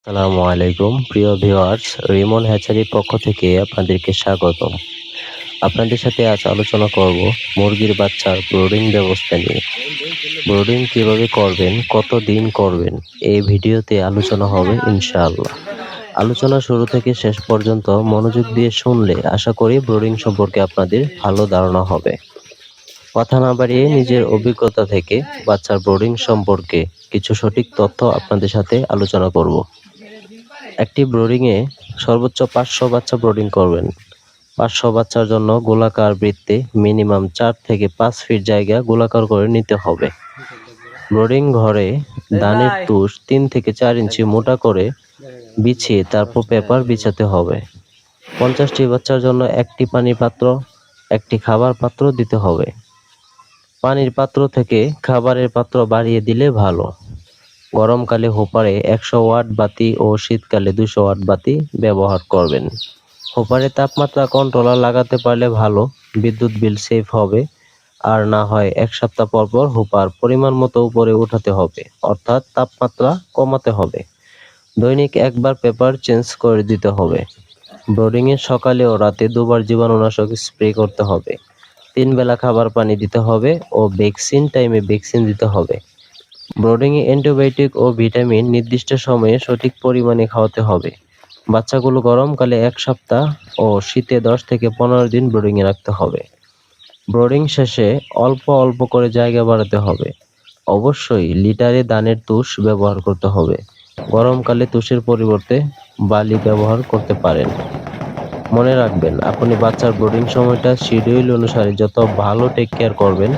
আসসালামু আলাইকুম প্রিয় ভিউয়ার্স, রিমন হ্যাচারির পক্ষ থেকে আপনাদেরকে স্বাগতম। আপনাদের সাথে আজ আলোচনা করব মুরগির বাচ্চার ব্রুডিং ব্যবস্থা নিয়ে। ব্রুডিং কিভাবে করবেন, কত দিন করবেন, এই ভিডিওতে আলোচনা হবে ইনশাআল্লাহ। আলোচনা শুরু থেকে শেষ পর্যন্ত মনোযোগ দিয়ে শুনলে আশা করি ব্রুডিং সম্পর্কে আপনাদের ভালো ধারণা হবে। কথা না বাড়িয়ে নিজের অভিজ্ঞতা থেকে বাচ্চার ব্রুডিং সম্পর্কে কিছু সঠিক তথ্য আপনাদের সাথে আলোচনা করব। একটি ব্রুডিংয়ে সর্বোচ্চ 500 বাচ্চা ব্রুডিং করবেন। 500 বাচ্চার জন্য গোলাকার বৃত্তে মিনিমাম 4 থেকে 5 ফিট জায়গা গোলাকার করে নিতে হবে। ব্রুডিং ঘরে ধানের তুষ 3 থেকে 4 ইঞ্চি মোটা করে বিছিয়ে তারপর পেপার বিছাতে হবে। 50টি বাচ্চার জন্য একটি পানির পাত্র, একটি খাবার পাত্র দিতে হবে। পানির পাত্র থেকে খাবারের পাত্র বাড়িয়ে দিলে ভালো। গরমকালে হোপারে 100 ওয়াট বাতি ও শীতকালে 200 ওয়াট বাতি ব্যবহার করবেন। হোপারে তাপমাত্রা কন্ট্রোলার লাগাতে পারলে ভালো, বিদ্যুৎ বিল সেভ হবে। আর না হয় 1 সপ্তাহ পর পর হোপার পরিমাণ মতো উপরে উঠাতে হবে, অর্থাৎ তাপমাত্রা কমাতে হবে। দৈনিক একবার পেপার চেঞ্জ করে দিতে হবে। ব্রুডিংয়ের সকালে ও রাতে দুবার জীবাণুনাশক স্প্রে করতে হবে। 3 বেলা খাবার পানি দিতে হবে ও ভ্যাকসিন টাইমে ভ্যাকসিন দিতে হবে। ব্রুডিংয়ে অ্যান্টিবায়োটিক ও ভিটামিন নির্দিষ্ট সময়ে সঠিক পরিমাণে খাওয়াতে হবে। বাচ্চাগুলো গরমকালে 1 সপ্তাহ ও শীতে 10 থেকে 15 দিন ব্রুডিংয়ে রাখতে হবে। ব্রুডিং শেষে অল্প অল্প করে জায়গা বাড়াতে হবে। অবশ্যই লিটারে ধানের তুষ ব্যবহার করতে হবে। গরমকালে তুষের পরিবর্তে বালি ব্যবহার করতে পারেন। মনে রাখবেন, আপনি বাচ্চার ব্রুডিং সময়টা শিডিউল অনুসারে যত ভালো টেক কেয়ার করবেন,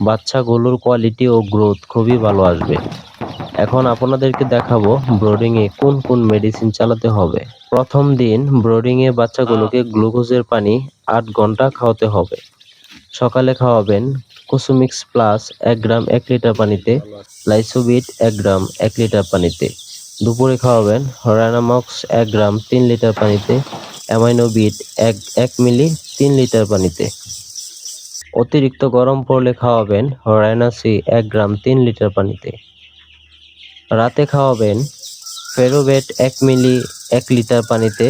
বাচ্চাগুলোর কোয়ালিটি ও গ্রোথ খুবই ভালো আসবে। এখন আপনাদেরকে দেখাবো ব্রুডিংয়ে কোন কোন মেডিসিন চালাতে হবে। প্রথম দিন ব্রুডিংয়ে বাচ্চাগুলোকে গ্লুকোজের পানি 8 ঘন্টা খাওয়াতে হবে। সকালে খাওয়াবেন কুসুমিক্স প্লাস 1 গ্রাম 1 লিটার পানিতে, লাইসোবিট 1 গ্রাম 1 লিটার পানিতে। দুপুরে খাওয়াবেন রানামক্স 1 গ্রাম 3 লিটার পানিতে, অ্যামাইনোবিট 1 মিলি 3 লিটার পানিতে। অতিরিক্ত গরম পড়লে খাওয়াবেন রাইনাসি 1 গ্রাম 3 লিটার পানিতে। রাতে খাওয়াবেন ফেরোভেট 1 মিলি 1 লিটার পানিতে,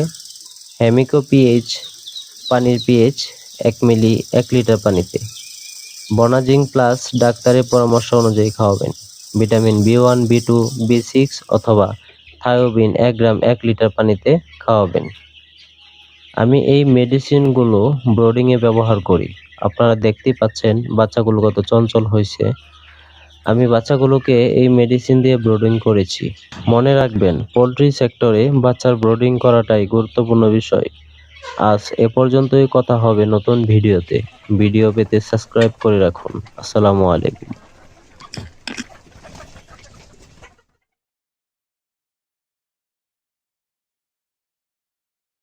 হেমিকো পিএইচ পানির পিএইচ 1 মিলি 1 লিটার পানিতে। বনাজিং প্লাস ডাক্তারের পরামর্শ অনুযায়ী খাওয়াবেন। ভিটামিন B1, B2, B6 অথবা থায়োবিন 1 গ্রাম 1 লিটার পানিতে খাওয়াবেন। আমি এই মেডিসিনগুলো ব্রুডিংয়ে ব্যবহার করি। আপনারা দেখতেই পাচ্ছেন বাচ্চাগুলো কত চঞ্চল হয়েছে। আমি বাচ্চাগুলোকে এই মেডিসিন দিয়ে ব্রুডিং করেছি। মনে রাখবেন, পোলট্রি সেক্টরে বাচ্চার ব্রুডিং করাটাই গুরুত্বপূর্ণ বিষয়। আজ এ পর্যন্তই, কথা হবে নতুন ভিডিওতে। ভিডিও পেতে সাবস্ক্রাইব করে রাখুন। আসসালামু আলাইকুম।